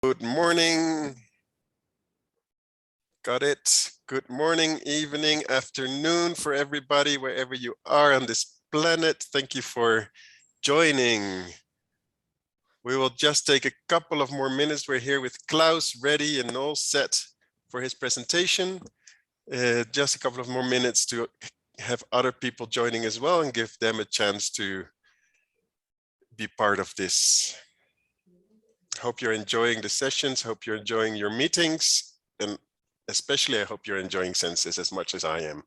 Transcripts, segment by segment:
Good morning. Got it. Good morning, evening, afternoon for everybody, wherever you are on this planet. Thank you for joining. We will just take a couple of more minutes. We're here with Klaus, ready and all set for his presentation. Just a couple of more minutes to have other people joining as well and give them a chance to be part of this. Hope you're enjoying the sessions. Hope you're enjoying your meetings. And especially, I hope you're enjoying Census as much as I am.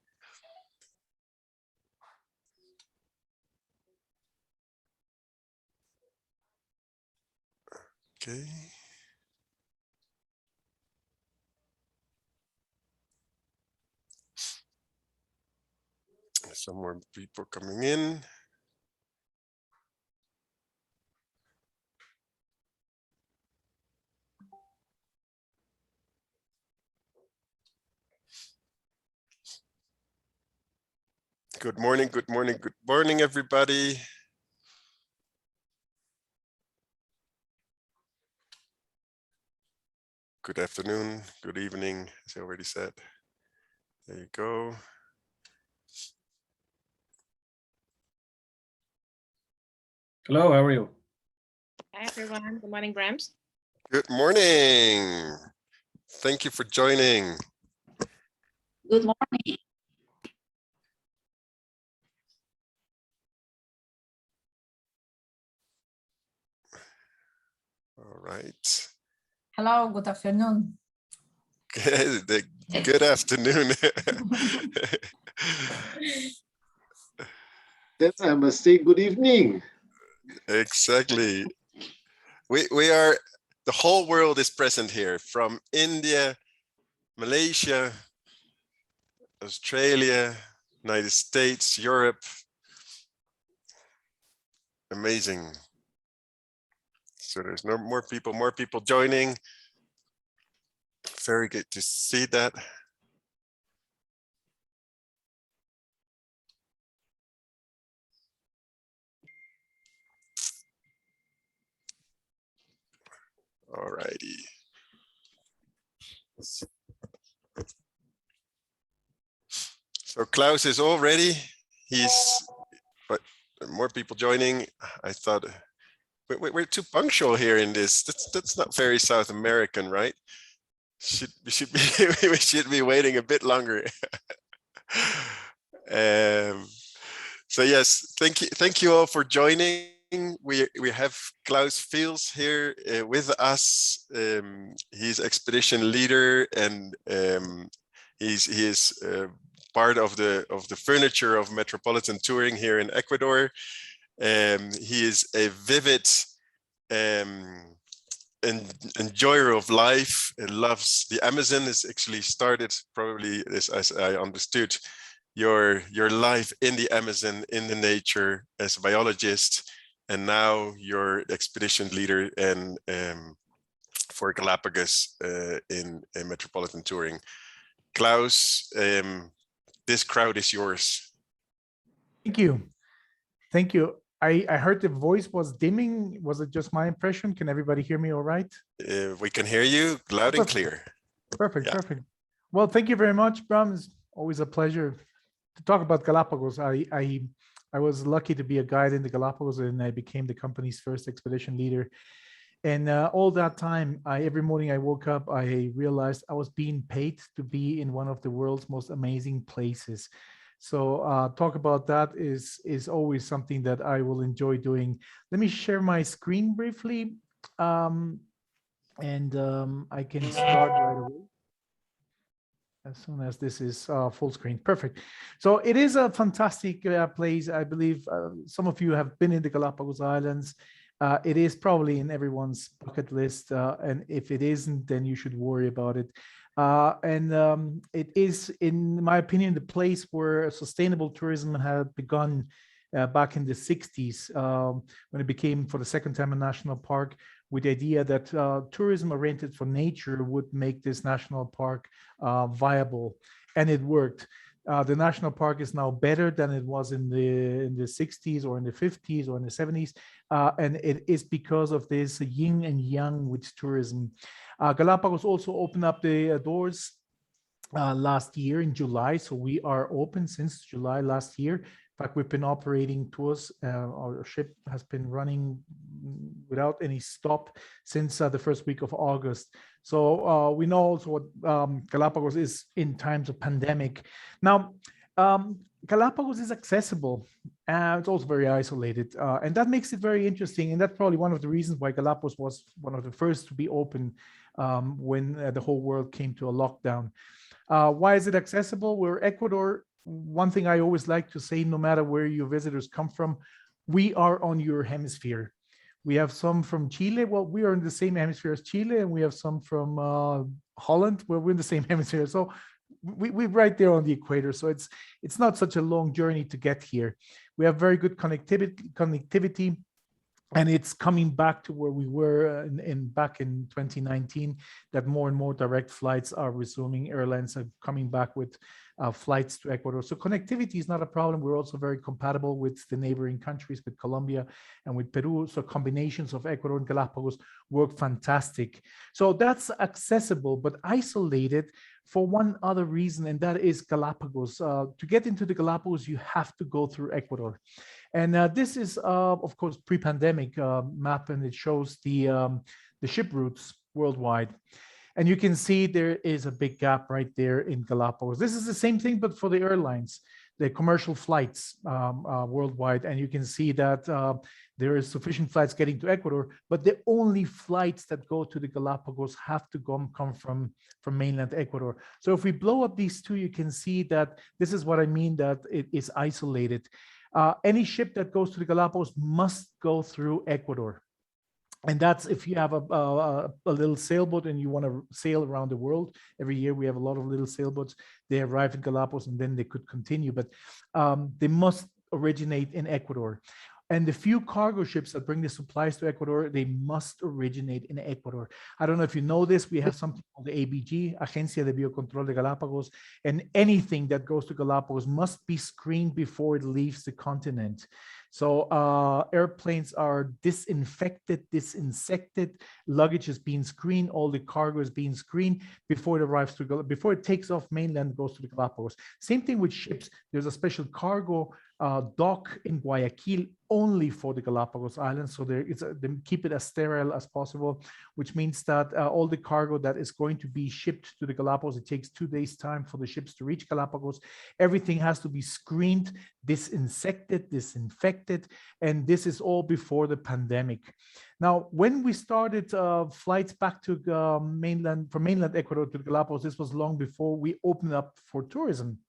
Okay. Some more people coming in. Good morning, good morning, good morning, everybody. Good afternoon, good evening, as I already said. There you go. Hello, how are you? Hi, everyone. Good morning, Brams. Good morning. Thank you for joining. Good morning. All right. Hello, good afternoon. Good afternoon. Then I must say good evening. Exactly. We are, the whole world is present here, from India, Malaysia, Australia, United States, Europe. Amazing. So there's more people joining. Very good to see that. All righty. So Klaus is all ready. But more people joining. I thought we're too punctual here in this. That's not very South American, right? We should be waiting a bit longer. So yes, thank you all for joining. We have Klaus Fields here with us. He's expedition leader, and he is part of the furniture of metropolitan touring here in Ecuador. He is a vivid enjoyer of life and loves the Amazon. Is actually started probably, as I understood, your life in the Amazon, in the nature as a biologist, and now you're expedition leader and for Galapagos in metropolitan touring. Klaus, this crowd is yours. Thank you. Thank you. I heard the voice was dimming. Was it just my impression? Can everybody hear me all right? We can hear you loud and clear. Perfect, Yeah. perfect. Well, thank you very much, Bram. It's always a pleasure to talk about Galapagos. I was lucky to be a guide in the Galapagos, and I became the company's first expedition leader. And all that time, every morning I woke up, I realized I was being paid to be in one of the world's most amazing places. So talk about that is always something that I will enjoy doing. Let me share my screen briefly, and I can start right away as soon as this is full screen. Perfect. So it is a fantastic place. I believe some of you have been in the Galapagos Islands. It is probably in everyone's bucket list, and if it isn't, then you should worry about it. It is, in my opinion, the place where sustainable tourism had begun back in the 60s, when it became for the second time a national park, with the idea that tourism oriented for nature would make this national park viable. And it worked. The national park is now better than it was in the 60s or in the 50s or in the 70s. And it is because of this yin and yang with tourism. Galapagos also opened up the doors last year in July. So we are open since July last year. In fact, we've been operating tours. Our ship has been running without any stop since the first week of August. So we know also what Galapagos is in times of pandemic. Now, Galapagos is accessible and it's also very isolated. And that makes it very interesting. And that's probably one of the reasons why Galapagos was one of the first to be open when the whole world came to a lockdown. Why is it accessible? We're Ecuador. One thing I always like to say, no matter where your visitors come from, we are on your hemisphere. We have some from Chile. Well, we are in the same hemisphere as Chile, and we have some from Holland, where we're in the same hemisphere. So we're right there on the equator. So it's not such a long journey to get here. We have very good connectivity. And it's coming back to where we were back in 2019, that more and more direct flights are resuming. Airlines are coming back with flights to Ecuador. So connectivity is not a problem. We're also very compatible with the neighboring countries, with Colombia and with Peru. So combinations of Ecuador and Galapagos work fantastic. So that's accessible, but isolated for one other reason, and that is Galapagos. To get into the Galapagos, you have to go through Ecuador. And this is, of course, pre-pandemic map, and it shows the ship routes worldwide. And you can see there is a big gap right there in Galapagos. This is the same thing, but for the airlines, the commercial flights worldwide. And you can see that there is sufficient flights getting to Ecuador, but the only flights that go to the Galapagos have to come from mainland Ecuador. So if we blow up these two, you can see that this is what I mean, that it is isolated. Any ship that goes to the Galapagos must go through Ecuador. And that's if you have a little sailboat and you want to sail around the world. Every year we have a lot of little sailboats. They arrive in Galapagos and then they could continue, but they must originate in Ecuador. And the few cargo ships that bring the supplies to Ecuador, they must originate in Ecuador. I don't know if you know this, we have something called the ABG, Agencia de Biocontrol de Galapagos, and anything that goes to Galapagos must be screened before it leaves the continent. So airplanes are disinfected, disinsected, luggage is being screened, all the cargo is being screened before it arrives to before it takes off mainland, goes to the Galapagos. Same thing with ships. There's a special cargo dock in Guayaquil only for the Galapagos Islands. So they keep it as sterile as possible, which means that all the cargo that is going to be shipped to the Galapagos, it takes 2 days time for the ships to reach Galapagos. Everything has to be screened, disinfected, disinfected, and this is all before the pandemic. Now, when we started flights back to from mainland Ecuador to the Galapagos, this was long before we opened up for tourism.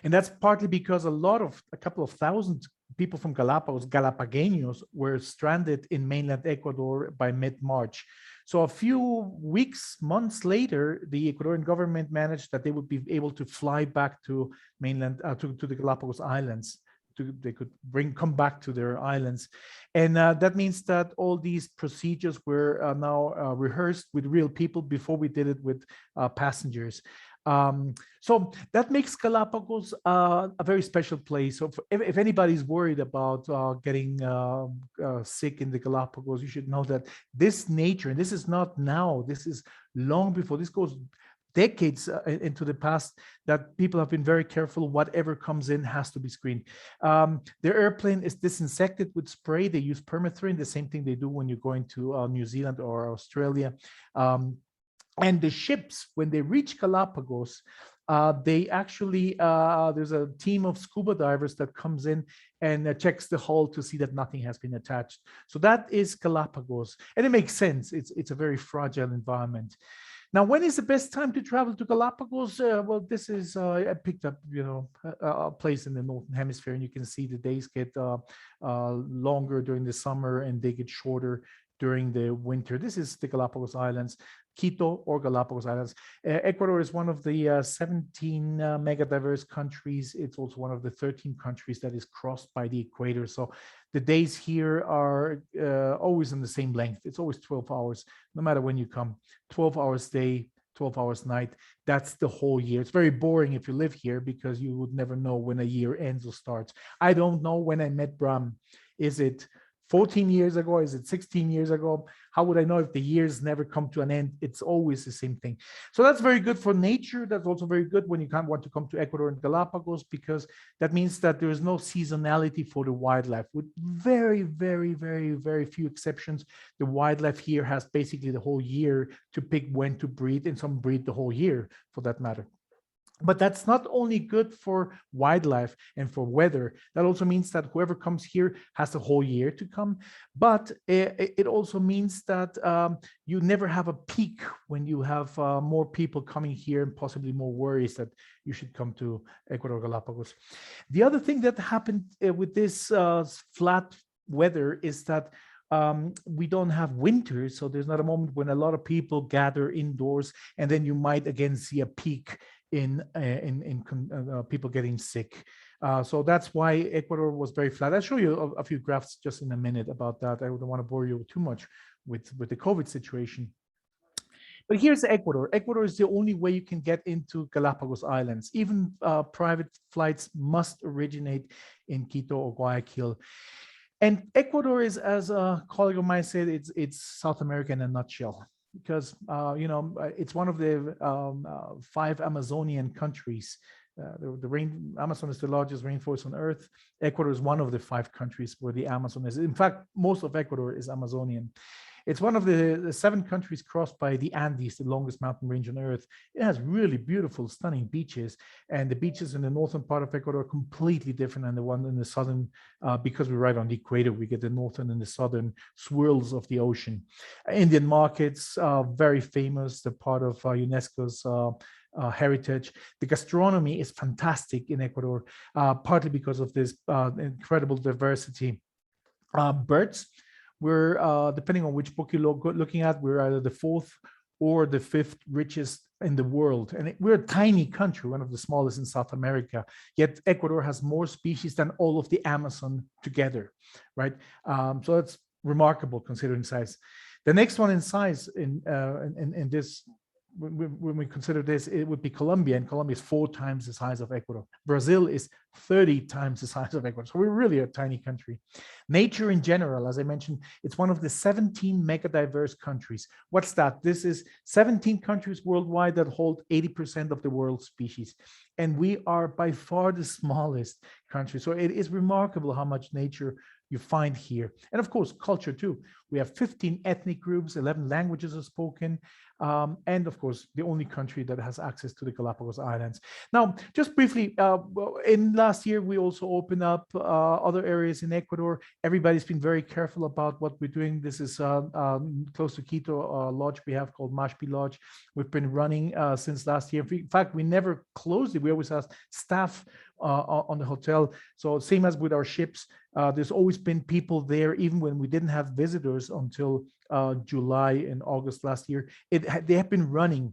And that's partly because a couple of thousand people from Galapagos, Galapagueños, were stranded in mainland Ecuador by mid-March. So a few weeks, months later, the Ecuadorian government managed that they would be able to fly back to mainland, to the Galapagos Islands. They could come back to their islands. And that means that all these procedures were now rehearsed with real people before we did it with passengers. So that makes Galapagos a very special place. So if anybody's worried about getting sick in the Galapagos, you should know that this nature, and this is not now, this is long before, this goes decades into the past, that people have been very careful. Whatever comes in has to be screened. Their airplane is disinfected with spray. They use permethrin, the same thing they do when you're going to New Zealand or Australia. And the ships, when they reach Galapagos, they actually, there's a team of scuba divers that comes in and checks the hull to see that nothing has been attached. So that is Galapagos. And it makes sense. It's a very fragile environment. Now, when is the best time to travel to Galapagos? Well, this is, I picked up, a place in the Northern Hemisphere, and you can see the days get longer during the summer and they get shorter during the winter. This is the Galapagos Islands, Quito or Galapagos Islands. Ecuador is one of the 17 mega diverse countries. It's also one of the 13 countries that is crossed by the equator. So the days here are always in the same length. It's always 12 hours, no matter when you come. 12 hours day, 12 hours night. That's the whole year. It's very boring if you live here because you would never know when a year ends or starts. I don't know when I met Bram. Is it 14 years ago? Is it 16 years ago? How would I know if the years never come to an end? It's always the same thing. So that's very good for nature. That's also very good when you can't want to come to Ecuador and Galapagos, because that means that there is no seasonality for the wildlife. With very, very, very, very few exceptions, the wildlife here has basically the whole year to pick when to breed, and some breed the whole year for that matter. But that's not only good for wildlife and for weather. That also means that whoever comes here has the whole year to come. But it also means that you never have a peak when you have more people coming here and possibly more worries that you should come to Ecuador Galapagos. The other thing that happened with this flat weather is that we don't have winter, so there's not a moment when a lot of people gather indoors, and then you might again see a peak in people getting sick. So that's why Ecuador was very flat. I'll show you a few graphs just in a minute about that. I don't want to bore you too much with the COVID situation. But here's Ecuador. Ecuador is the only way you can get into Galapagos Islands. Even private flights must originate in Quito or Guayaquil. And Ecuador is, as a colleague of mine said, it's South America in a nutshell, because it's one of the 5 Amazonian countries. Amazon is the largest rainforest on Earth. Ecuador is one of the 5 countries where the Amazon is. In fact, most of Ecuador is Amazonian. It's one of the 7 countries crossed by the Andes, the longest mountain range on Earth. It has really beautiful, stunning beaches. And the beaches in the northern part of Ecuador are completely different than the one in the southern, because we're right on the equator. We get the northern and the southern swirls of the ocean. Indian markets are very famous. They're part of UNESCO's heritage. The gastronomy is fantastic in Ecuador, partly because of this incredible diversity. Birds, we're depending on which book you're looking at, we're either the 4th or the 5th richest in the world. And we're a tiny country, one of the smallest in South America, yet Ecuador has more species than all of the Amazon together, right? So that's remarkable considering size. The next one in size in this, when we consider this, it would be Colombia, and Colombia is 4 times the size of Ecuador. Brazil is 30 times the size of Ecuador. So we're really a tiny country. Nature in general, as I mentioned, it's one of the 17 mega diverse countries. What's that? This is 17 countries worldwide that hold 80% of the world's species. And we are by far the smallest country. So it is remarkable how much nature you find here. And of course, culture too. We have 15 ethnic groups, 11 languages are spoken, and of course, the only country that has access to the Galapagos Islands. Now, just briefly, in last year, we also opened up other areas in Ecuador. Everybody's been very careful about what we're doing. This is close to Quito, a lodge we have called Mashpi Lodge. We've been running since last year. In fact, we never closed it. We always have staff on the hotel. So same as with our ships, there's always been people there, even when we didn't have visitors until July and August last year. They have been running.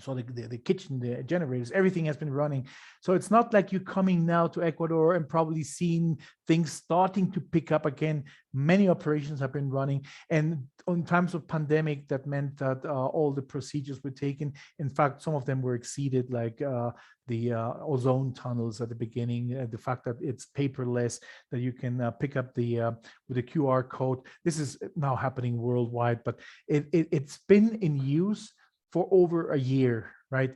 So the kitchen, the generators, everything has been running. So it's not like you're coming now to Ecuador and probably seeing things starting to pick up again. Many operations have been running. And in times of pandemic, that meant that all the procedures were taken. In fact, some of them were exceeded, like the ozone tunnels at the beginning, the fact that it's paperless, that you can pick up with a QR code. This is now happening worldwide, but it's been in use for over a year, right?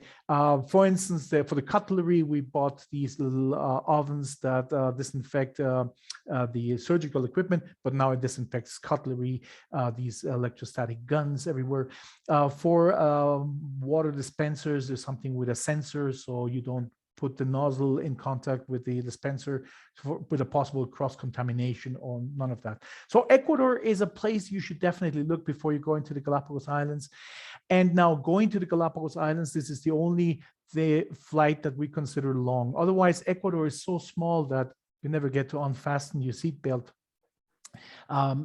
For instance, for the cutlery, we bought these little ovens that disinfect the surgical equipment, but now it disinfects cutlery, these electrostatic guns everywhere. For water dispensers, there's something with a sensor, so you don't put the nozzle in contact with the dispenser with a possible cross-contamination or none of that. So Ecuador is a place you should definitely look before you go into the Galapagos Islands. And now going to the Galapagos Islands, this is the only flight that we consider long. Otherwise, Ecuador is so small that you never get to unfasten your seatbelt.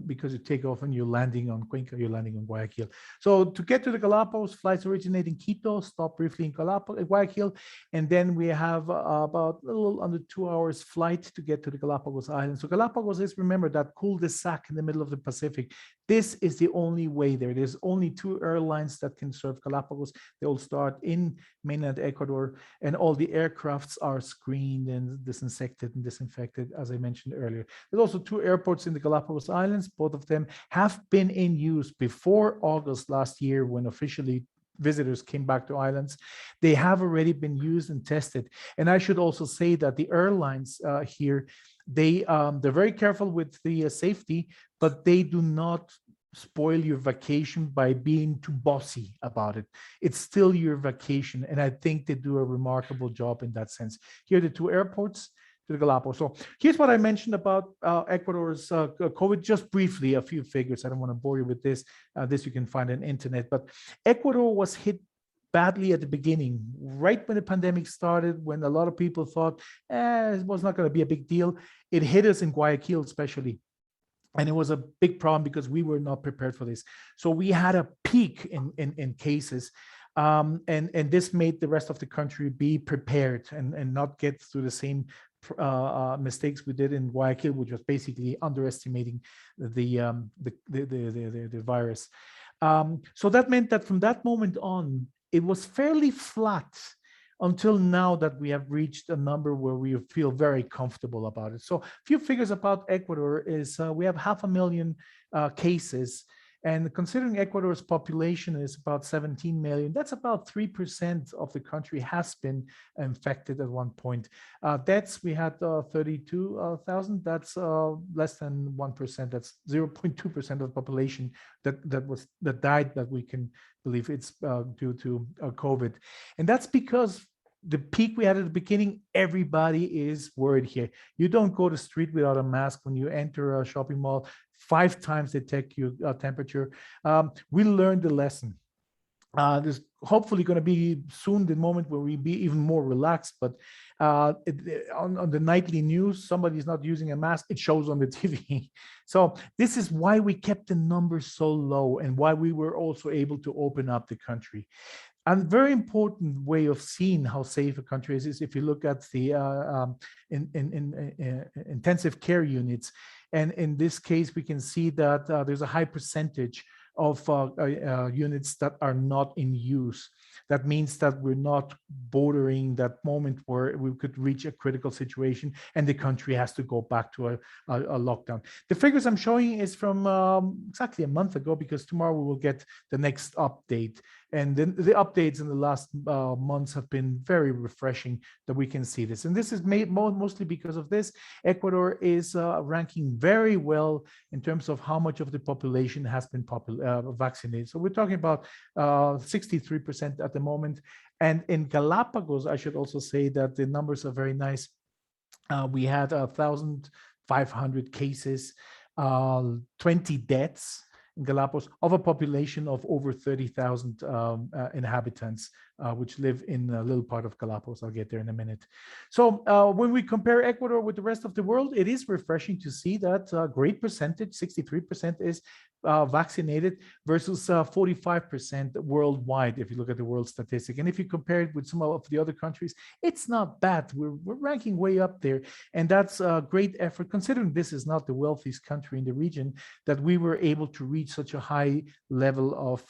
because you take off and you're landing on Cuenca, you're landing on Guayaquil. So to get to the Galapagos, flights originate in Quito, stop briefly in Guayaquil, and then we have about a little under 2 hours flight to get to the Galapagos Islands. So Galapagos is, remember, that cul-de-sac in the middle of the Pacific. This is the only way there. There's only 2 airlines that can serve Galapagos. They all start in mainland Ecuador, and all the aircrafts are screened and disinfected, as I mentioned earlier. There's also 2 airports in the Galapagos Islands. Both of them have been in use before August last year, when officially visitors came back to islands. They have already been used and tested. And I should also say that the airlines here, they're very careful with the safety, but they do not spoil your vacation by being too bossy about it. It's still your vacation, and I think they do a remarkable job in that sense. Here are the 2 airports to the Galapagos. So here's what I mentioned about Ecuador's COVID, just briefly, a few figures. I don't want to bore you with this. This you can find on the internet, but Ecuador was hit badly at the beginning, right when the pandemic started, when a lot of people thought, it was not going to be a big deal. It hit us in Guayaquil especially. And it was a big problem because we were not prepared for this. So we had a peak in cases. And this made the rest of the country be prepared and not get through the same mistakes we did in Guayaquil, which was basically underestimating the virus. So that meant that from that moment on, it was fairly flat until now that we have reached a number where we feel very comfortable about it. So a few figures about Ecuador is we have 500,000 cases. And considering Ecuador's population is about 17 million, that's about 3% of the country has been infected at one point. Deaths, we had 32,000. That's less than 1%. That's 0.2% of the population that died, that we can believe it's due to COVID. And that's because the peak we had at the beginning, everybody is worried here. You don't go to the street without a mask when you enter a shopping mall. 5 times they take your temperature. We learned the lesson. There's hopefully going to be soon the moment where we be even more relaxed, but on the nightly news, somebody's not using a mask, it shows on the TV. So this is why we kept the numbers so low and why we were also able to open up the country. A very important way of seeing how safe a country is if you look at the intensive care units. And in this case, we can see that there's a high percentage of units that are not in use. That means that we're not bordering that moment where we could reach a critical situation and the country has to go back to a lockdown. The figures I'm showing is from exactly a month ago, because tomorrow we will get the next update. And then the updates in the last months have been very refreshing that we can see this. And this is made mostly because of this. Ecuador is ranking very well in terms of how much of the population has been vaccinated. So we're talking about 63% at the moment. And in Galapagos, I should also say that the numbers are very nice. We had 1,500 cases, 20 deaths in Galapagos, of a population of over 30,000 inhabitants, which live in a little part of Galapagos. I'll get there in a minute. So when we compare Ecuador with the rest of the world, it is refreshing to see that a great percentage, 63%, is vaccinated versus 45% worldwide, if you look at the world statistic. And if you compare it with some of the other countries, it's not bad. We're ranking way up there. And that's a great effort, considering this is not the wealthiest country in the region, that we were able to reach such a high level of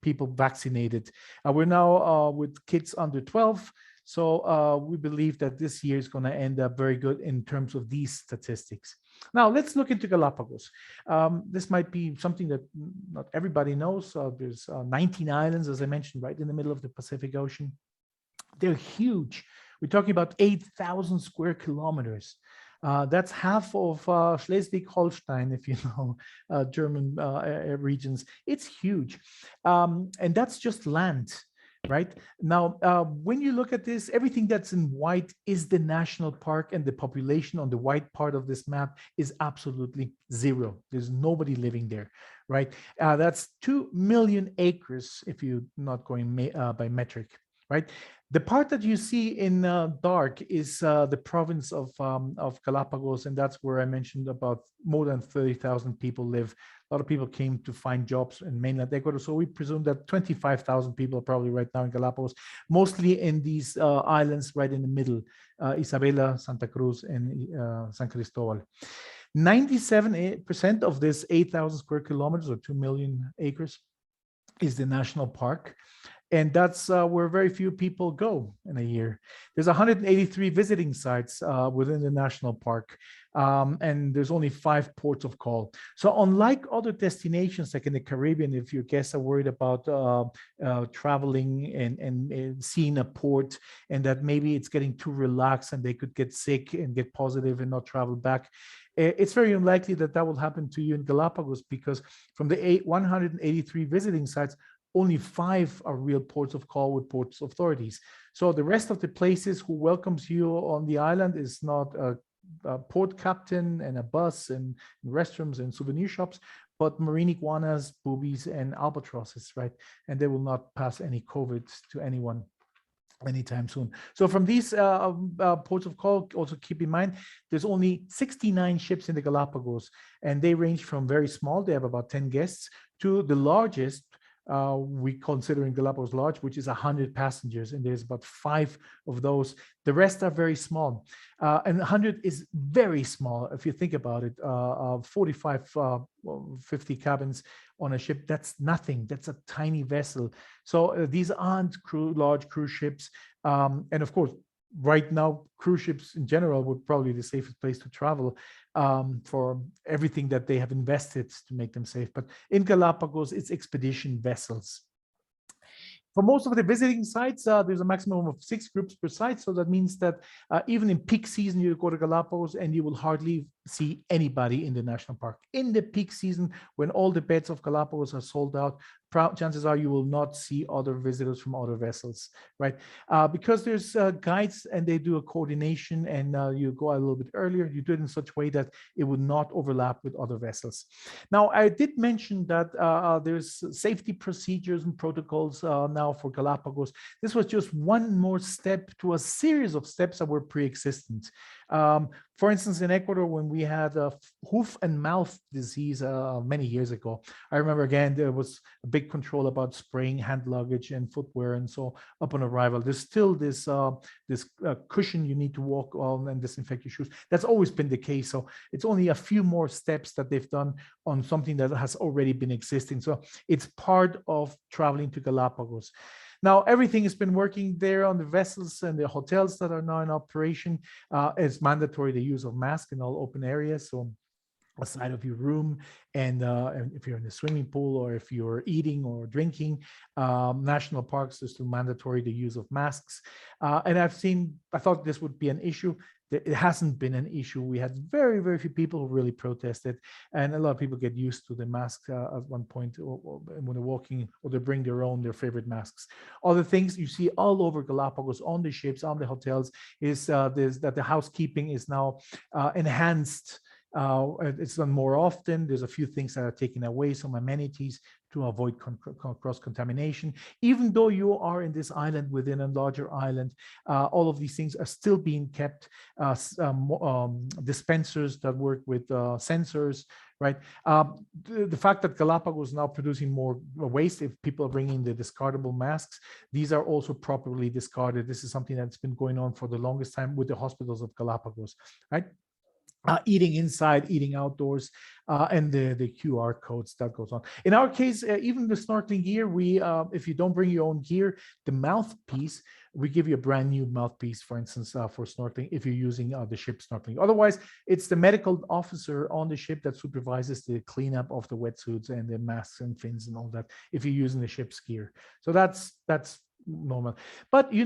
people vaccinated. We're now with kids under 12. So we believe that this year is going to end up very good in terms of these statistics. Now, let's look into Galapagos. This might be something that not everybody knows. There's 19 islands, as I mentioned, right in the middle of the Pacific Ocean. They're huge. We're talking about 8,000 square kilometers. That's half of Schleswig-Holstein, if you know German regions. It's huge. And that's just land. Right now, when you look at this, everything that's in white is the national park, and the population on the white part of this map is absolutely zero. There's nobody living there, right? That's 2 million acres if you're not going by metric. right? The part that you see in dark is the province of Galapagos, and that's where I mentioned about more than 30,000 people live. A lot of people came to find jobs in mainland Ecuador, so we presume that 25,000 people are probably right now in Galapagos, mostly in these islands right in the middle, Isabela, Santa Cruz, and San Cristobal. 97% of this 8,000 square kilometers or 2 million acres is the national park. And that's where very few people go in a year. There's 183 visiting sites within the national park, and there's only 5 ports of call. So unlike other destinations like in the Caribbean, if your guests are worried about traveling and seeing a port and that maybe it's getting too relaxed and they could get sick and get positive and not travel back, it's very unlikely that that will happen to you in Galapagos, because from the 183 visiting sites, only 5 are real ports of call with ports authorities. So the rest of the places who welcomes you on the island is not a port captain and a bus and restrooms and souvenir shops, but marine iguanas, boobies, and albatrosses, right? And they will not pass any COVID to anyone anytime soon. So from these ports of call, also keep in mind, there's only 69 ships in the Galapagos, and they range from very small, they have about 10 guests, to the largest, we consider in Galapagos Lodge, which is 100 passengers, and there's about 5 of those. The rest are very small, and 100 is very small if you think about it. 45, 50 cabins on a ship, that's nothing. That's a tiny vessel. So these aren't large cruise ships, and of course, right now, cruise ships in general would probably be the safest place to travel for everything that they have invested to make them safe. But in Galapagos, it's expedition vessels. For most of the visiting sites, there's a maximum of 6 groups per site. So that means that even in peak season, you go to Galapagos and you will hardly see anybody in the national park. In the peak season, when all the beds of Galapagos are sold out, chances are you will not see other visitors from other vessels, right? Because there's guides and they do a coordination, and you go a little bit earlier, you do it in such a way that it would not overlap with other vessels. Now, I did mention that there's safety procedures and protocols now for Galapagos. This was just one more step to a series of steps that were pre-existent. For instance, in Ecuador, when we had hoof and mouth disease many years ago, I remember again, there was a big control about spraying hand luggage and footwear. And so upon arrival, there's still this cushion you need to walk on and disinfect your shoes. That's always been the case. So it's only a few more steps that they've done on something that has already been existing. So it's part of traveling to Galapagos. Now, everything has been working there on the vessels and the hotels that are now in operation. It's mandatory the use of masks in all open areas. So aside of your room, and if you're in a swimming pool or if you're eating or drinking, national parks is still mandatory the use of masks. And I thought this would be an issue. It hasn't been an issue. We had very, very few people who really protested, and a lot of people get used to the masks at one point or when they're walking, or they bring their favorite masks. Other things you see all over Galapagos, on the ships, on the hotels, is that the housekeeping is now enhanced. It's done more often. There's a few things that are taken away, some amenities, to avoid cross-contamination. Even though you are in this island within a larger island, all of these things are still being kept. Dispensers that work with sensors, right? The fact that Galapagos is now producing more waste, if people are bringing the discardable masks, these are also properly discarded. This is something that's been going on for the longest time with the hospitals of Galapagos, right? Eating inside, eating outdoors, and the QR codes that goes on. In our case, even the snorkeling gear, if you don't bring your own gear, the mouthpiece, we give you a brand new mouthpiece, for instance, for snorkeling, if you're using the ship snorkeling. Otherwise, it's the medical officer on the ship that supervises the cleanup of the wetsuits and the masks and fins and all that, if you're using the ship's gear. So that's normal. But you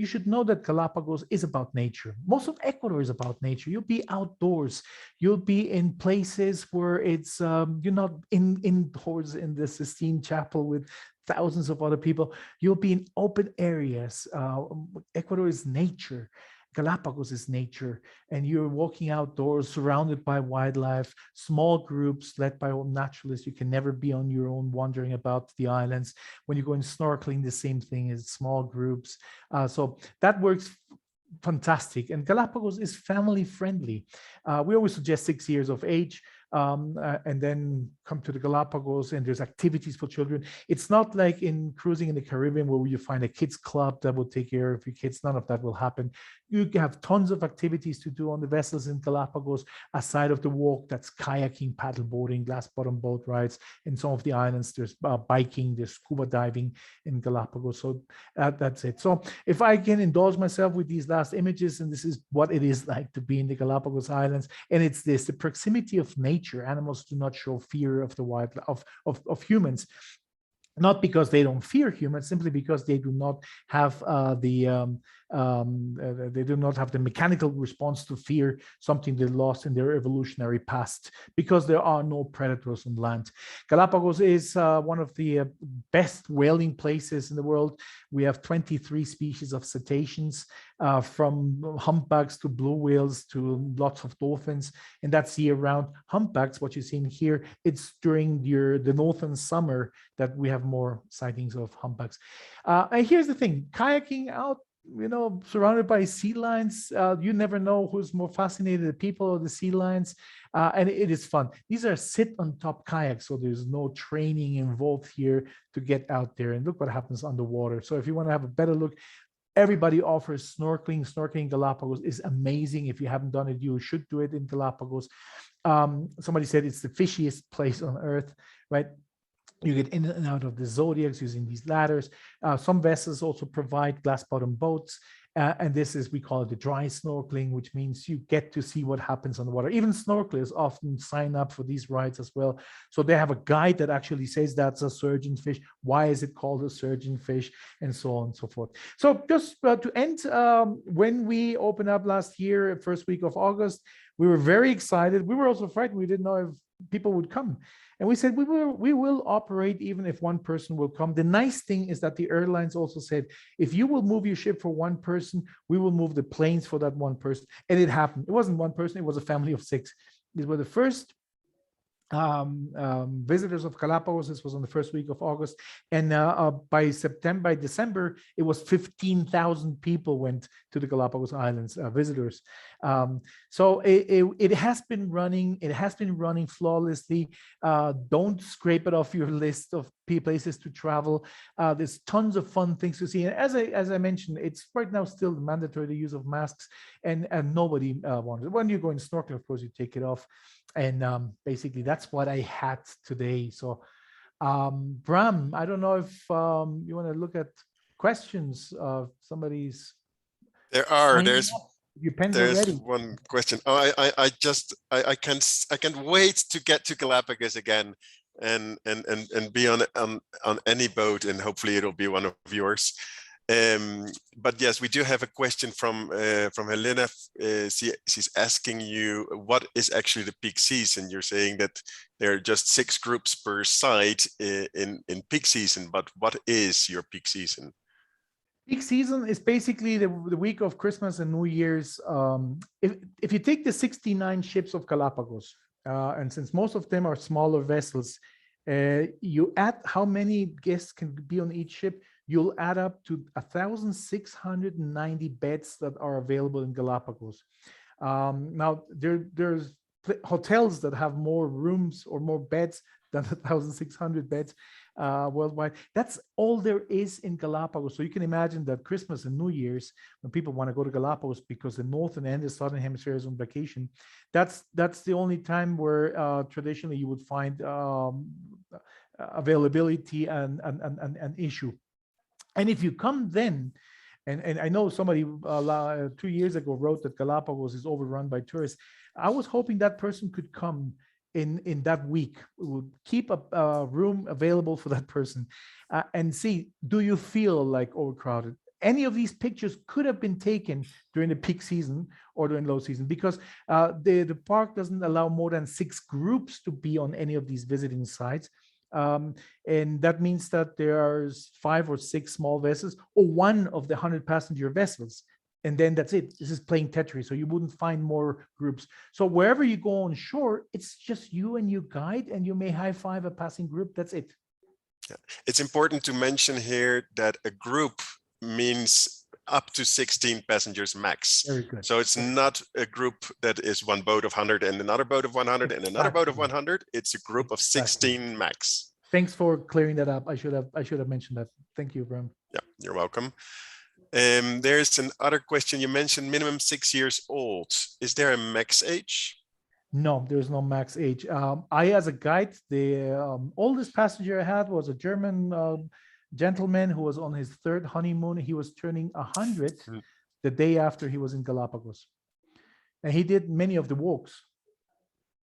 should know that Galapagos is about nature. Most of Ecuador is about nature. You'll be outdoors. You'll be in places where it's you're not indoors in the Sistine Chapel with thousands of other people. You'll be in open areas. Ecuador is nature. Galapagos is nature, and you're walking outdoors surrounded by wildlife, small groups led by naturalists. You can never be on your own wandering about the islands. When you're going snorkeling, the same thing is small groups. So that works fantastic. And Galapagos is family friendly. We always suggest 6 years of age. And then come to the Galapagos, and there's activities for children. It's not like in cruising in the Caribbean where you find a kids club that will take care of your kids. None of that will happen. You have tons of activities to do on the vessels in Galapagos, aside of the walk. That's kayaking, paddle boarding, glass bottom boat rides. In some of the islands, there's biking, there's scuba diving in Galapagos. So that's it. So if I can indulge myself with these last images, and this is what it is like to be in the Galapagos Islands, and it's this: the proximity of nature. Animals do not show fear of the wildlife of humans, not because they don't fear humans, simply because they do not have they do not have the mechanical response to fear, something they lost in their evolutionary past, because there are no predators on land. Galapagos is one of the best whaling places in the world. We have 23 species of cetaceans, from humpbacks to blue whales to lots of dolphins, and that's year-round. Humpbacks, what you're seeing here, it's during the northern summer that we have more sightings of humpbacks. And here's the thing: kayaking out, surrounded by sea lions, you never know who's more fascinated, the people or the sea lions, and it is fun. These are sit-on-top kayaks, so there's no training involved here to get out there, and look what happens underwater. So if you want to have a better look, everybody offers snorkeling. Snorkeling in Galapagos is amazing. If you haven't done it, you should do it in Galapagos. Somebody said it's the fishiest place on earth, right? You get in and out of the zodiacs using these ladders. Some vessels also provide glass bottom boats. And this is, we call it the dry snorkeling, which means you get to see what happens on the water. Even snorkelers often sign up for these rides as well. So they have a guide that actually says that's a surgeonfish. Why is it called a surgeonfish? And so on and so forth. So just to end, when we opened up last year, first week of August, we were very excited. We were also frightened. We didn't know if people would come. And we said, we will operate even if one person will come. The nice thing is that the airlines also said, if you will move your ship for one person, we will move the planes for that one person. And it happened. It wasn't one person, it was a family of 6. These were the first visitors of Galapagos. This was on the first week of August, and by December, it was 15,000 people went to the Galapagos Islands, visitors. So it has been running. It has been running flawlessly. Don't scrape it off your list of places to travel. There's tons of fun things to see. And as I mentioned, it's right now still mandatory the use of masks, and nobody wants it. When you go in snorkeling, of course, you take it off. And basically, that's what I had today. So, Bram, I don't know if you want to look at questions of somebody's. There's your pens are ready. One question. Oh, I can't wait to get to Galapagos again and be on any boat, and hopefully it'll be one of yours. But yes, we do have a question from Helena. She's asking you, what is actually the peak season? You're saying that there are just 6 groups per site in peak season, but what is your peak season? Peak season is basically the week of Christmas and New Year's. If you take the 69 ships of Galapagos, and since most of them are smaller vessels, you add how many guests can be on each ship, you'll add up to 1,690 beds that are available in Galapagos. Now, there's hotels that have more rooms or more beds than 1,600 beds worldwide. That's all there is in Galapagos. So you can imagine that Christmas and New Year's, when people want to go to Galapagos because the northern and the southern hemisphere is on vacation, that's the only time where traditionally you would find availability and an issue. And if you come then, and I know somebody 2 years ago wrote that Galapagos is overrun by tourists. I was hoping that person could come in that week. We would keep a room available for that person and see, do you feel like overcrowded? Any of these pictures could have been taken during the peak season or during low season, because the park doesn't allow more than 6 groups to be on any of these visiting sites. And that means that there are 5 or 6 small vessels or one of the 100 passenger vessels. and then that's it. This is playing Tetris, so you wouldn't find more groups. So wherever you go on shore, it's just you and your guide, and you may high five a passing group. That's it. It's important to mention here that a group means up to 16 passengers max. Very good. So it's not a group that is one boat of 100 and another boat of 100 and another boat of 100. It's a group of 16 max. Thanks for clearing that up. I should have mentioned that. Thank you, Bram. Yeah, you're welcome. There's another question. You mentioned minimum 6 years old. Is there a max age? No, there's no max age. I, as a guide, the oldest passenger I had was a German gentleman who was on his 3rd honeymoon. He was turning 100 the day after he was in Galapagos, and he did many of the walks.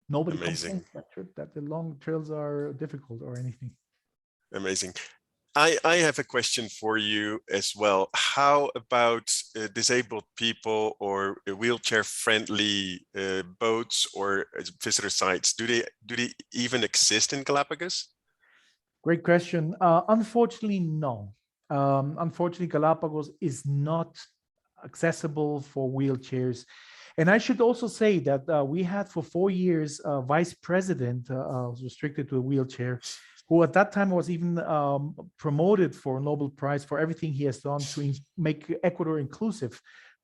Nobody complains that trip that the long trails are difficult or anything. Amazing. I have a question for you as well. How about disabled people or wheelchair-friendly boats or visitor sites? Do they even exist in Galapagos? Great question. Unfortunately, no. Unfortunately, Galapagos is not accessible for wheelchairs. And I should also say that we had for 4 years a vice president was restricted to a wheelchair, who at that time was even promoted for a Nobel Prize for everything he has done to make Ecuador inclusive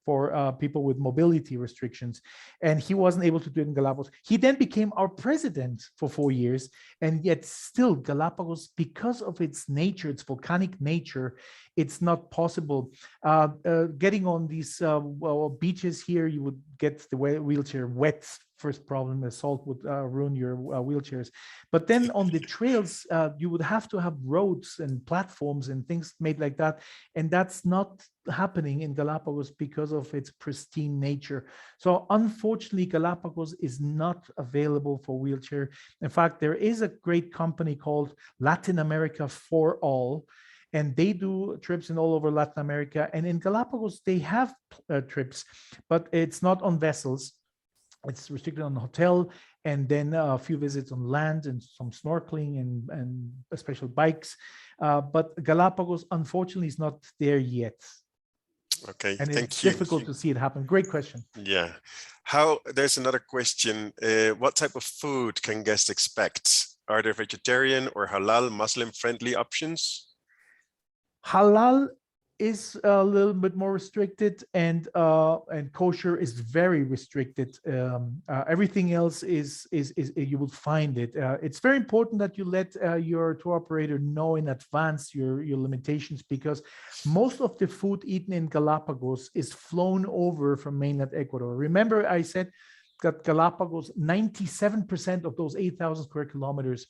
for people with mobility restrictions. And he wasn't able to do it in Galapagos. He then became our president for 4 years. And yet still Galapagos, because of its nature, its volcanic nature, it's not possible. Getting on these beaches here, you would get the wheelchair wet. First problem, the salt would ruin your wheelchairs. But then on the trails, you would have to have roads and platforms and things made like that. And that's not happening in Galapagos because of its pristine nature. So unfortunately, Galapagos is not available for wheelchair. In fact, there is a great company called Latin America for All, and they do trips in all over Latin America. And in Galapagos, they have trips, but it's not on vessels. It's restricted on the hotel, and then a few visits on land and some snorkeling and special bikes. But Galapagos, unfortunately, is not there yet. Okay, and thank it's you. difficult to see it happen. Great question. Yeah. There's another question. What type of food can guests expect? Are there vegetarian or halal Muslim-friendly options? Halal is a little bit more restricted, and kosher is very restricted. Everything else is you will find it. It's very important that you let your tour operator know in advance your limitations, because most of the food eaten in Galapagos is flown over from mainland Ecuador. Remember, I said that Galapagos, 97% of those 8,000 square kilometers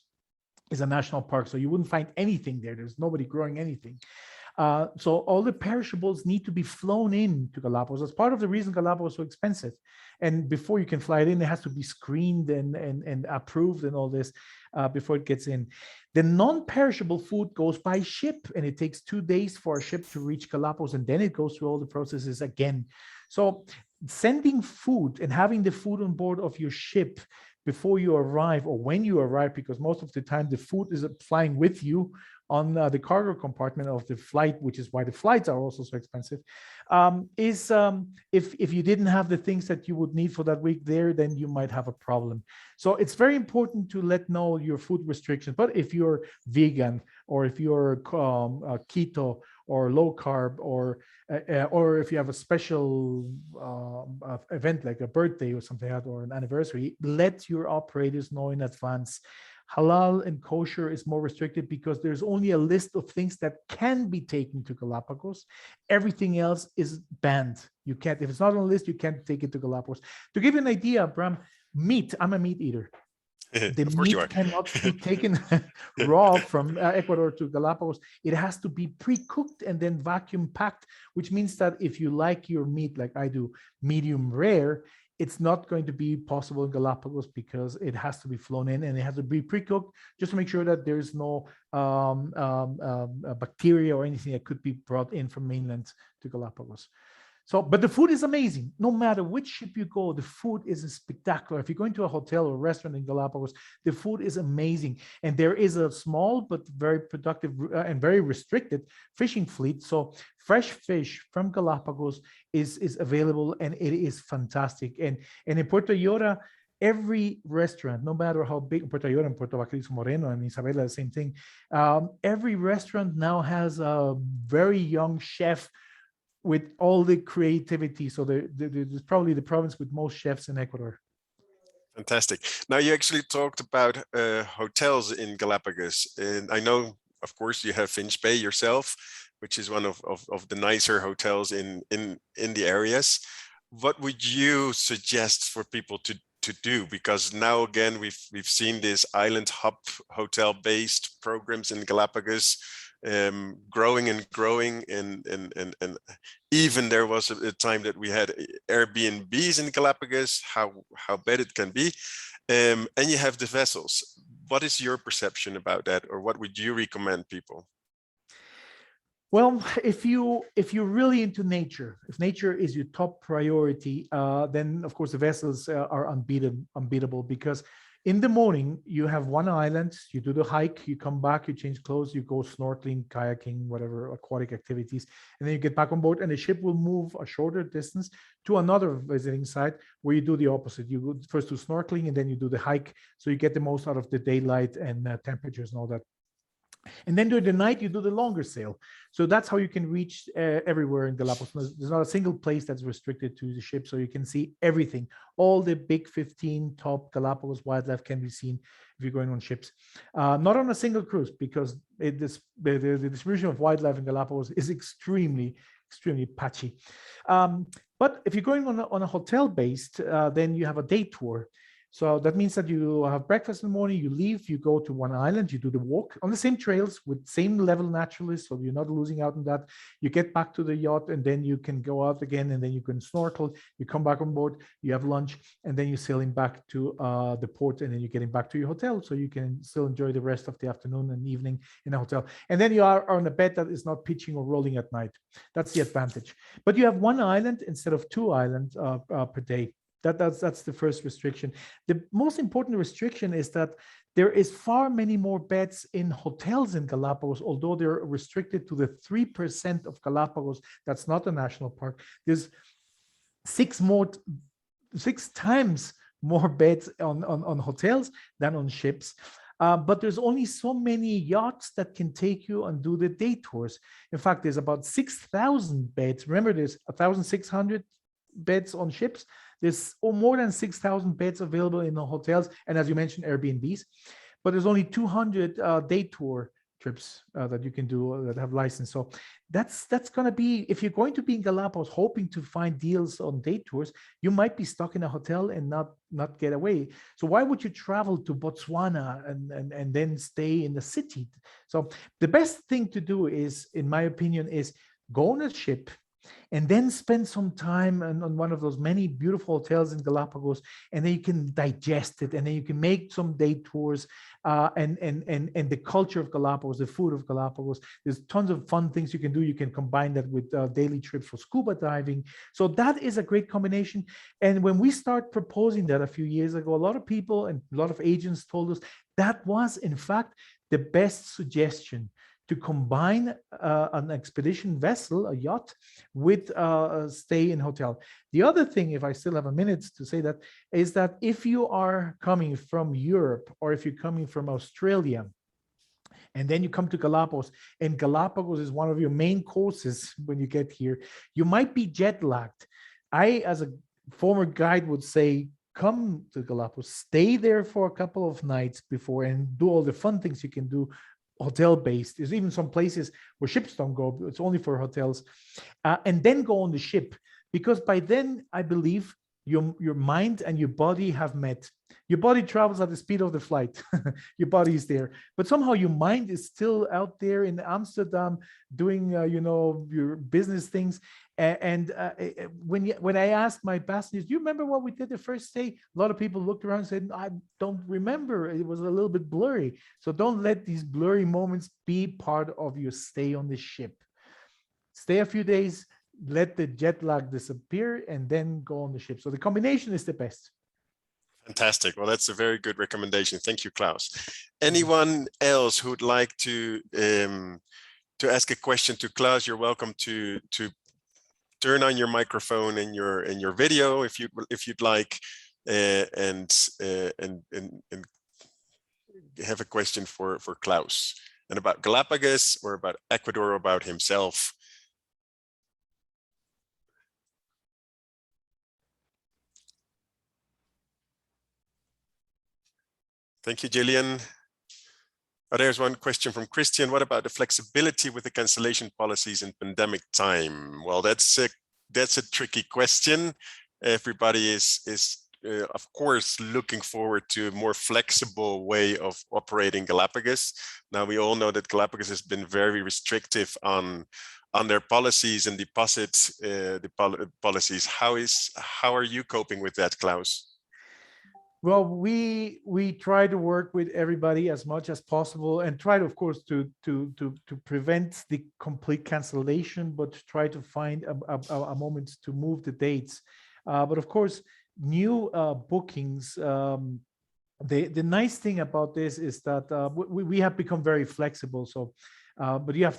is a national park, so you wouldn't find anything there. There's nobody growing anything. So all the perishables need to be flown in to Galapagos. That's part of the reason Galapagos is so expensive. And before you can fly it in, it has to be screened and approved and all this before it gets in. The non-perishable food goes by ship, and it takes 2 days for a ship to reach Galapagos, and then it goes through all the processes again. So sending food and having the food on board of your ship before you arrive, or when you arrive, because most of the time the food is flying with you on the cargo compartment of the flight, which is why the flights are also so expensive, if you didn't have the things that you would need for that week there, then you might have a problem. So it's very important to know your food restrictions. But if you're vegan, or if you're keto or low carb, or if you have a special event like a birthday or something like that, or an anniversary, let your operators know in advance. Halal and kosher is more restricted because there's only a list of things that can be taken to Galapagos. Everything else is banned. You can't, if it's not on the list, you can't take it to Galapagos. To give you an idea, Bram, meat, I'm a meat eater. The meat cannot be taken raw from Ecuador to Galapagos. It has to be pre-cooked and then vacuum packed, which means that if you like your meat, like I do, medium rare, it's not going to be possible in Galapagos because it has to be flown in and it has to be pre-cooked just to make sure that there's no bacteria or anything that could be brought in from mainland to Galapagos. So, but the food is amazing. No matter which ship you go, the food is spectacular. If you're going to a hotel or restaurant in Galapagos, the food is amazing. And there is a small but very productive and very restricted fishing fleet. So fresh fish from Galapagos is available, and it is fantastic. And in Puerto Llora, every restaurant, no matter how big, Puerto Llora and Puerto Baquerizo Moreno and Isabela, the same thing. Every restaurant now has a very young chef with all the creativity. So there's probably the province with most chefs in Ecuador. Fantastic. Now, you actually talked about hotels in Galapagos, and I know, of course, you have Finch Bay yourself, which is one of the nicer hotels in the areas. What would you suggest for people to do? Because now again, we've seen this island hub hotel based programs in Galapagos growing and growing, and even there was a time that we had Airbnbs in Galapagos, how bad it can be, and you have the vessels. What is your perception about that, or what would you recommend people? Well, if you're really into nature, if nature is your top priority, then of course the vessels are unbeatable, because in the morning you have one island, you do the hike, you come back, you change clothes, you go snorkeling, kayaking, whatever aquatic activities, and then you get back on board, and the ship will move a shorter distance to another visiting site where you do the opposite. You go first do snorkeling, and then you do the hike, so you get the most out of the daylight and temperatures and all that. And then during the night, you do the longer sail. So that's how you can reach everywhere in Galapagos. There's not a single place that's restricted to the ship. So you can see everything. All the big 15 top Galapagos wildlife can be seen if you're going on ships. Not on a single cruise, because the distribution of wildlife in Galapagos is extremely patchy. But if you're going on a hotel based, then you have a day tour. So that means that you have breakfast in the morning, you leave, you go to one island, you do the walk on the same trails with same level naturalists, so you're not losing out on that. You get back to the yacht, and then you can go out again, and then you can snorkel, you come back on board, you have lunch, and then you're sailing back to the port, and then you're getting back to your hotel, so you can still enjoy the rest of the afternoon and evening in a hotel. And then you are on a bed that is not pitching or rolling at night. That's the advantage. But you have one island instead of two islands per day. That's the first restriction. The most important restriction is that there is far many more beds in hotels in Galapagos, although they're restricted to the 3% of Galapagos that's not a national park. There's six times more beds on hotels than on ships. But there's only so many yachts that can take you and do the day tours. In fact, there's about 6,000 beds. Remember, there's 1,600 beds on ships. There's more than 6,000 beds available in the hotels, and as you mentioned, Airbnbs. But there's only 200 day tour trips that you can do that have license. So that's going to be, if you're going to be in Galapagos hoping to find deals on day tours, you might be stuck in a hotel and not get away. So why would you travel to Botswana and then stay in the city? So the best thing to do is, in my opinion, is go on a ship and then spend some time on one of those many beautiful hotels in Galapagos, and then you can digest it, and then you can make some day tours and the culture of Galapagos, the food of Galapagos. There's tons of fun things you can do. You can combine that with daily trips for scuba diving. So that is a great combination. And when we start proposing that a few years ago, a lot of people and a lot of agents told us that was, in fact, the best suggestion, to combine an expedition vessel, a yacht, with a stay in hotel. The other thing, if I still have a minute to say that, is that if you are coming from Europe, or if you're coming from Australia, and then you come to Galapagos, and Galapagos is one of your main courses when you get here, you might be jet lagged. I, as a former guide, would say, come to Galapagos, stay there for a couple of nights before, and do all the fun things you can do hotel based. There's even some places where ships don't go, it's only for hotels, and then go on the ship, because by then I believe your mind and your body have met. Your body travels at the speed of the flight. Your body is there, but somehow your mind is still out there in Amsterdam doing your business things. And when I asked my passengers, do you remember what we did the first day? A lot of people looked around and said, I don't remember. It was a little bit blurry. So don't let these blurry moments be part of your stay on the ship. Stay a few days, let the jet lag disappear, and then go on the ship. So the combination is the best. Fantastic. Well, that's a very good recommendation. Thank you, Klaus. Anyone else who'd like to ask a question to Klaus, you're welcome to turn on your microphone in your video if you'd like, and have a question for Klaus, and about Galapagos or about Ecuador or about himself. Thank you, Gillian. Oh, there's one question from Christian. What about the flexibility with the cancellation policies in pandemic time? Well, that's a tricky question. Everybody is of course looking forward to a more flexible way of operating Galapagos. Now, we all know that Galapagos has been very restrictive on their policies and deposits policies. How are you coping with that, Klaus? Well, we try to work with everybody as much as possible, and try to, of course, to prevent the complete cancellation, but try to find a moment to move the dates. But of course, new bookings. The nice thing about this is that we have become very flexible. So, but you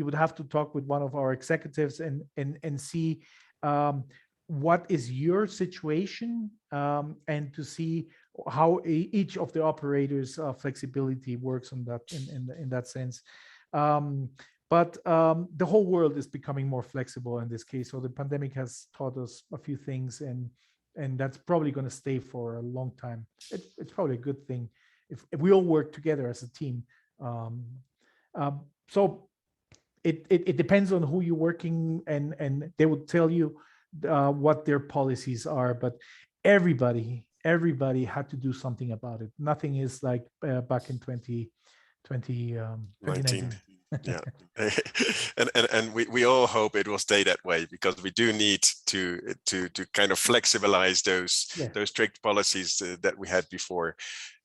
would have to talk with one of our executives and see what is your situation, and to see how each of the operators' flexibility works on that in that sense. But the whole world is becoming more flexible in this case. So the pandemic has taught us a few things, and that's probably going to stay for a long time. It's probably a good thing if we all work together as a team. So it depends on who you're working, and they will tell you what their policies are, but everybody had to do something about it. Nothing is like back in 2019. Yeah. and we all hope it will stay that way, because we do need to kind of flexibilize those strict policies that we had before.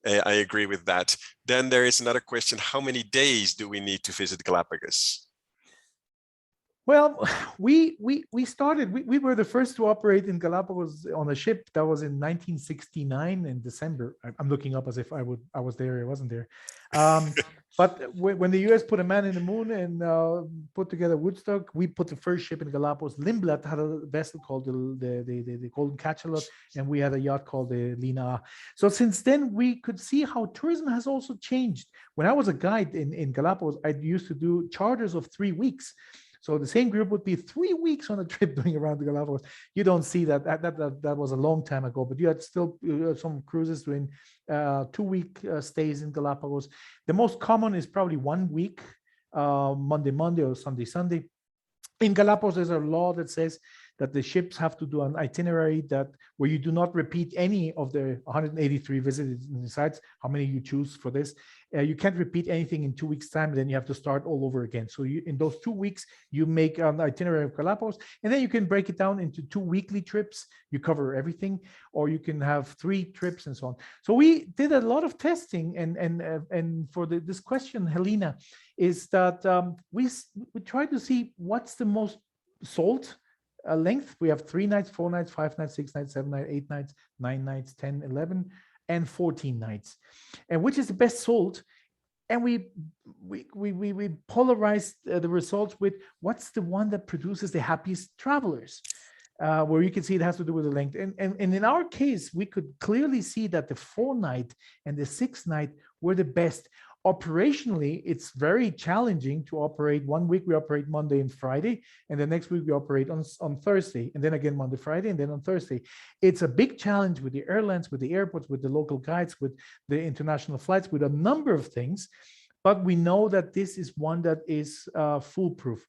I agree with that. Then there is another question: how many days do we need to visit Galapagos? Well, we started. We were the first to operate in Galapagos on a ship. That was in 1969 in December. I'm looking up as if I was there. I wasn't there. But when the US put a man in the moon and put together Woodstock, we put the first ship in Galapagos. Lindblad had a vessel called the Golden Cachalot, and we had a yacht called the Lina. So since then, we could see how tourism has also changed. When I was a guide in Galapagos, I used to do charters of 3 weeks. So the same group would be 3 weeks on a trip doing around the Galapagos. You don't see that. That was a long time ago, but you had still some cruises doing 2-week stays in Galapagos. The most common is probably 1 week, Monday or Sunday. In Galapagos, there's a law that says that the ships have to do an itinerary where you do not repeat any of the 183 visited sites, how many you choose for this. You can't repeat anything in 2 weeks' time, then you have to start all over again. So in those 2 weeks, you make an itinerary of Galapagos, and then you can break it down into 2 weekly trips. You cover everything, or you can have 3 trips and so on. So we did a lot of testing, and for this question, Helena, is that we tried to see what's the most sold length. We have 3 nights, 4 nights, 5 nights, 6 nights, 7 nights, 8 nights, 9 nights, 10, 11, and 14 nights, and which is the best sold. And we polarized the results with what's the one that produces the happiest travelers, where you can see it has to do with the length. And in our case, we could clearly see that the 4-night and the 6-night were the best. Operationally, it's very challenging to operate. 1 week we operate Monday and Friday, and the next week we operate on Thursday, and then again Monday, Friday, and then on Thursday. It's a big challenge with the airlines, with the airports, with the local guides, with the international flights, with a number of things. But we know that this is one that is foolproof.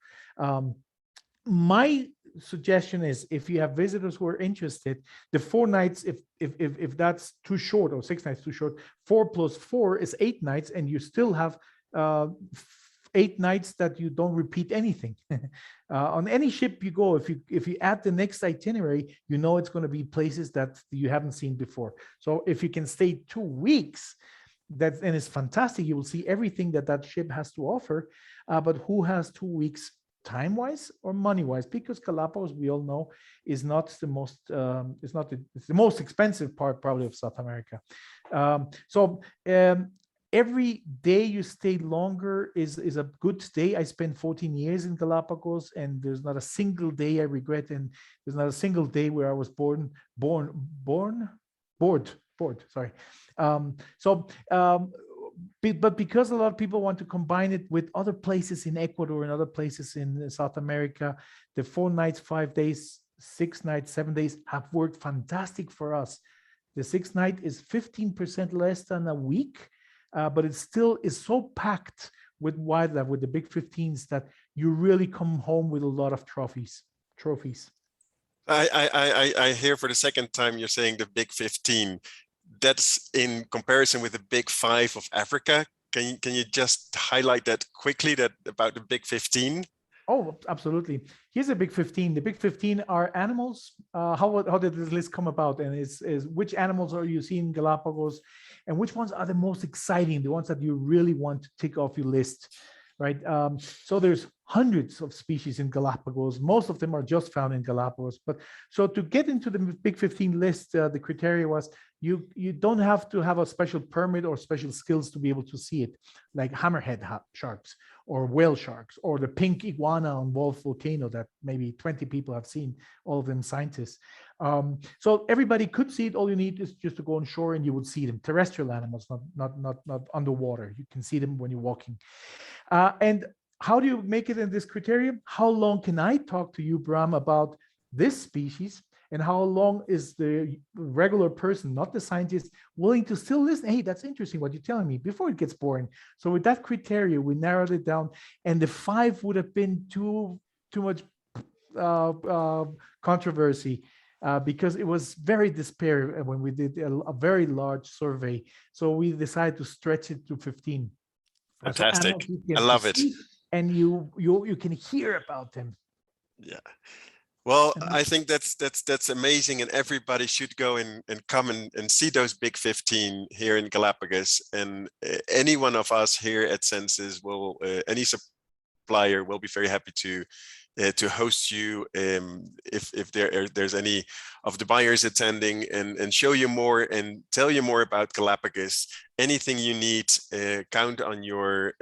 My suggestion is, if you have visitors who are interested, the 4 nights, if that's too short, or 6 nights too short, 4 + 4 is 8 nights, and you still have 8 nights that you don't repeat anything. On any ship you go, if you add the next itinerary, you know it's going to be places that you haven't seen before. So if you can stay 2 weeks, and it's fantastic. You will see everything that ship has to offer. But who has 2 weeks time-wise or money-wise, because Galapagos, we all know, is not the most it's the most expensive part probably of South America. Every day you stay longer is a good stay. I spent 14 years in Galapagos, and there's not a single day I regret, and there's not a single day where I was bored. Sorry. But because a lot of people want to combine it with other places in Ecuador and other places in South America, the 4 nights, 5 days, 6 nights, 7 days have worked fantastic for us. The 6 night is 15% less than a week, but it still is so packed with wildlife, with the big 15s, that you really come home with a lot of trophies. I hear for the second time you're saying the big 15. That's in comparison with the big 5 of Africa. Can you just highlight that quickly, that about the big 15? Oh, absolutely. Here's a big 15. The big 15 are animals. How did this list come about? And is which animals are you seeing in Galapagos, and which ones are the most exciting, the ones that you really want to tick off your list, right? So there's hundreds of species in Galapagos. Most of them are just found in Galapagos. But so to get into the big 15 list, the criteria was you don't have to have a special permit or special skills to be able to see it, like hammerhead sharks or whale sharks or the pink iguana on Wolf Volcano that maybe 20 people have seen, all of them scientists. So everybody could see it. All you need is just to go on shore and you would see them. Terrestrial animals, not underwater. You can see them when you're walking. And how do you make it in this criterion? How long can I talk to you, Bram, about this species? And how long is the regular person, not the scientist, willing to still listen? Hey, that's interesting what you're telling me, before it gets boring. So with that criteria, we narrowed it down, and the 5 would have been too much controversy because it was very disparate when we did a very large survey. So we decided to stretch it to 15. Fantastic. So I love it. And you can hear about them. Yeah. Well, I think that's amazing, and everybody should go and come and see those big 15 here in Galapagos. And any one of us here at Senses will, any supplier will be very happy to host you if there's any of the buyers attending, and show you more and tell you more about Galapagos. Anything you need, count on your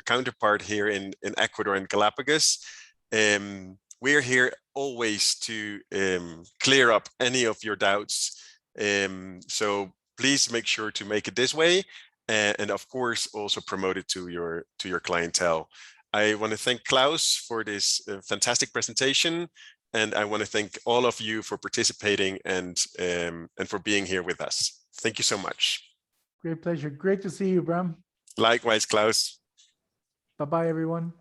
counterpart here in Ecuador and Galapagos. We're here always to clear up any of your doubts. So please make sure to make it this way, and of course also promote it to your clientele. I want to thank Klaus for this fantastic presentation, and I want to thank all of you for participating and for being here with us. Thank you so much. Great pleasure. Great to see you, Bram. Likewise, Klaus. Bye-bye, everyone.